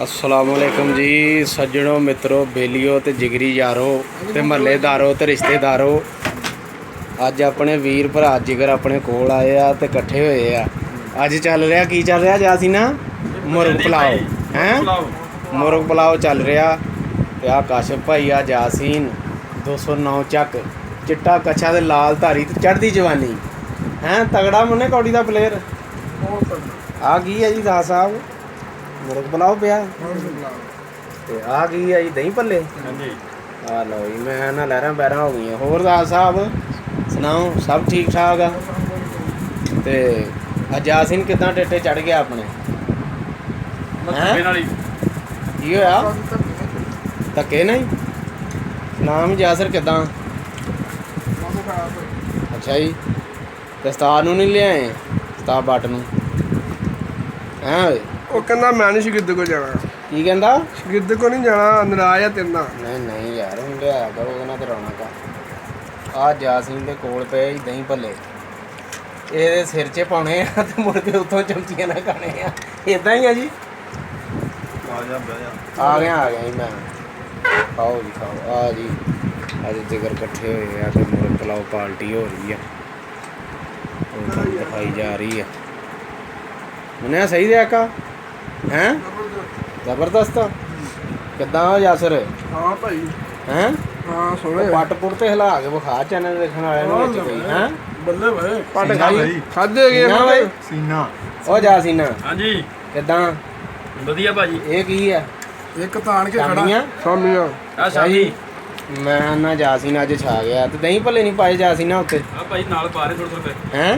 असलामुअलैकुम जी सज्जनों मित्रों बेलियो ते जिगरी यारो ते महल्लेदारों ते रिश्तेदारों अज अपने वीर भरा जिगर अपने कोल आए आ ते इकट्ठे होए आ। अज चल रहा की चल रहा जासीना मुर्ग पुलाव हैं मुर्ग पुलाव चल रहा ते आ काशिफ भाई आ जासीन 209 चक चिट्टा कच्छा ते लाल धारी ते चढ़दी जवानी हैं तगड़ा मुन्ने कौड़ी दा प्लेयर आ की है जी दास साहब मुर्ग पुलाव पिया ते आ गई है जी दही भल्ले आ लो जी मैं ना लहरां पैरां हो गई होर दास साहब सुनाओ सब ठीक ठाक आ ते अजासिन किदां टेटे चढ़ गया अपने की होया धक्के नहीं नाम जासर किदां अच्छा जी ते उस्ताद नूं नहीं लिआए उस्ताद बट नूं हैं ਉਹ ਕਹਿੰਦਾ ਮੈਂ ਨਹੀਂ ਸ਼ਗਿਰਦ ਕੋ ਜਾਣਾ की कहंदा ਸ਼ਗਿਰਦ ਕੋ ਨਹੀਂ ਜਾਣਾ ਨਾਰਾਜ਼ ਆ ਤੇਰੇ ਨਾਲ नहीं नहीं यार हम लिया करो ਉਹਦੇ ਨਾਲ ਤੇ ਰੌਣਕ ਆ ਜਾਸੀਨ ਦੇ ਕੋਲ ਪਏ ਦਹੀਂ ਭੱਲੇ ਇਹਦੇ ਸਿਰ 'ਚ ਪਾਉਣੇ ਆ ਤੇ ਮੁੜ ਕੇ ਉੱਥੋਂ ਚਮਚੀਆਂ ਨਾਲ ਖਾਣੇ ਆ ਇਦਾਂ ਹੀ ਆ ਜੀ ਆ ਗਿਆ ਜੀ ਮੈਂ ਖਾਓ ਜੀ ਖਾਓ ਆ ਜੀ ਅੱਜ ਜਿਗਰ ਇਕੱਠੇ ਹੋਏ ਆ ਤੇ ਮੁਰਗ ਪੁਲਾਓ ਪਾਰਟੀ ਹੋ ਰਹੀ ਆ ਉਹ ਤੁਹਾਨੂੰ ਦਿਖਾਈ ਜਾ ਰਹੀ ਆ ਮੁੰਨਿਆ ਸਹੀ ਦੇ ਆਕਾ हैं जबरदस्त किदा हो यासर ਹਾਂ ਭਾਈ हैं ਹਾਂ ਸੋਹਣੇ पट पुट ते हिला के विखा चैनल देखने वाले नु विच गई हैं ਬੱਲੇ ਵੇ पट ਖਾਦੇ ਗਏ सीना भाई सीना ओ जा सीना हाँ जी किदा वधिया भाजी ये की है ਇੱਕ ਤਾਣ ਕੇ ਖੜਾ शामियां ਸਾਮੀਆਂ आ शाही मैं ना जा सीना अज छा गया ते दही भल्ले नहीं पाए जा सीना उत्ते आ भाई नाल पा रहे थोड़े थोड़े हैं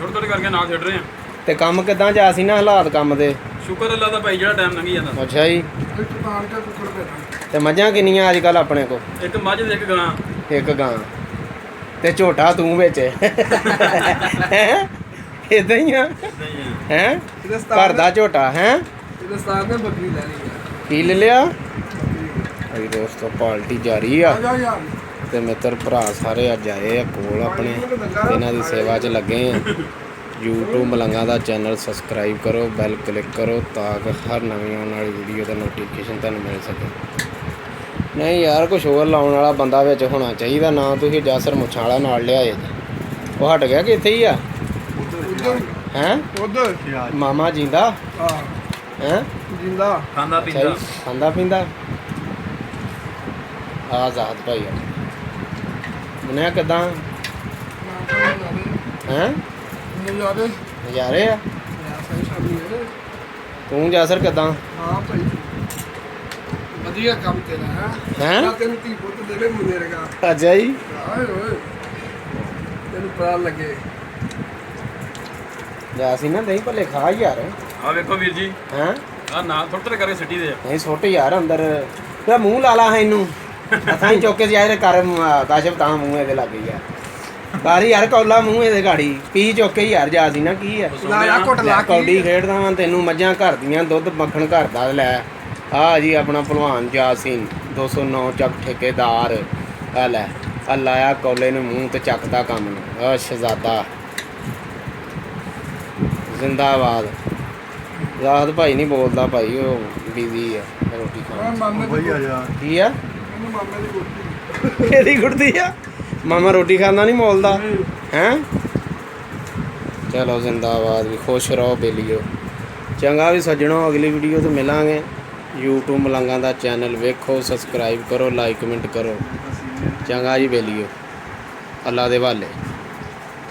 थोड़े करके नाल छड़ रहे हैं ते काम किदा जा सीना हालात काम दे शुक्र अल्लाह दा भाई जेड़ा टाइम लंघी जांदा अच्छा जी ਇੱਕ ਤਾਣ ਕੇ ਕੁੱਕੜ ਬੈਠਾ ते मझां किन्नियां अजकल अपने को एक मझ ते एक गां एक गां ते झोटा तू विच हैं इदां ही आ हैं घर दा झोटा हैं ਇਹਦੇ ਸਤਾਰ ਨੇ ਬੱਕਰੀ ਲੈ ਲਈ की ले लिया अभी दोस्तों पार्टी जारी आ ਆ ਜਾ ਯਾਰ ते मित्र भरा सारे अज आए आ कोल अपने इन्हां दी सेवा च लगे हैं यूट्यूब मलंगा दा चैनल सबसक्राइब करो बैल क्लिक करो ताकि हर नवीं आने वाली वीडियो का नोटिफिकेशन तुहानूं मिल सके नहीं यार कुछ होर लाउण वाला बंदा विच होना चाहिए ना तुसीं जासर मुच्छां वाला नाल लिआए वो हट गया कि इत्थे ही आ हैं ਉਧਰ मामा जींदा ਹਾਂ हैं ਜਿੰਦਾ खांदा अच्छा पींदा जी, खांदा पींदा आजाद भाई मुन्या किदां हैं ਨਜ਼ਾਰੇ नज़ारे आ ਸਹੀ ਸ਼ਾਮੀ ਹੈ तू जासर किदां ਹਾਂ ਭਾਈ ਵਧੀਆ ਕੰਮ ਤੇਰਾ ਹੈ हैं ਮੈਂ ਤੈਨੂੰ ਕੀ ਪੁੱਤ ਦੇਵੇ ਮੁੰਨੇ ਰਗਾ अच्छा जी ਆਏ ਓਏ ਤੈਨੂੰ ਪਤਾ ਲੱਗੇ जासी ना दही भले खा यार आ देखो वीर जी हैं आ नाल थोड़े करके सिटी दे नहीं सुट यार अंदर ते मुंह ला ला है इनू असां ही चौके जाए कर काशिफ तां मुंह ਇਹਦੇ ਲੱਗ ਗਿਆ ਬਾਰੀ ਯਾਰ ਕੌਲਾ ਮੂੰਹ ਇਹਦੇ ਗਾੜੀ ਪੀ ਚੁੱਕੇ ਯਾਰ ਜਾਸੀ ਨਾ ਕੀ ਹੈ ਲਾ ਘੁੱਟ ਲਾ ਕੌਡੀ ਖੇਡਦਾ ਵਾਂ ਤੈਨੂੰ ਮੱਝਾਂ ਘਰ ਦੀਆਂ ਦੁੱਧ ਮੱਖਣ ਘਰ ਦਾ ਲੈ ਆ ਜੀ ਆਪਣਾ ਭਲਵਾਨ ਜਾਸੀਨ 209 ਚੱਕ ਠੇਕੇਦਾਰ ਆ ਲੈ ਆ ਲਾਇਆ ਕੌਲੇ ਨੂੰ ਮੂੰਹ ਤੇ ਚੱਕਦਾ ਕੰਮ ਨੂੰ ਆ ਸ਼ਹਜ਼ਾਦਾ ਜ਼ਿੰਦਾਬਾਦ ਰਾਹਤ ਭਾਈ ਨਹੀਂ ਬੋਲਦਾ ਭਾਈ ਉਹ ਬਿਜ਼ੀ ਆ ਰੋਟੀ ਖਾਣ ਮਾਮੇ ਦੀ ਕੀ ਆ ਇਹਨੂੰ ਮਾਮੇ ਦੀ ਰੋਟੀ ਕਿਹੜੀ ਕੁੜਦੀ ਆ ਮਾਮਾ ਰੋਟੀ ਖਾਂਦਾ ਨਹੀਂ ਮੋਲਦਾ हैं चलो जिंदाबाद भी खुश रहो बेलियो चंगा भी सज्जनों अगली वीडियो तो मिलांगे यूट्यूब मलंगा दा चैनल वेखो सबसक्राइब करो लाइक कमेंट करो चंगा जी बेलियो अल्लाह दे वाले।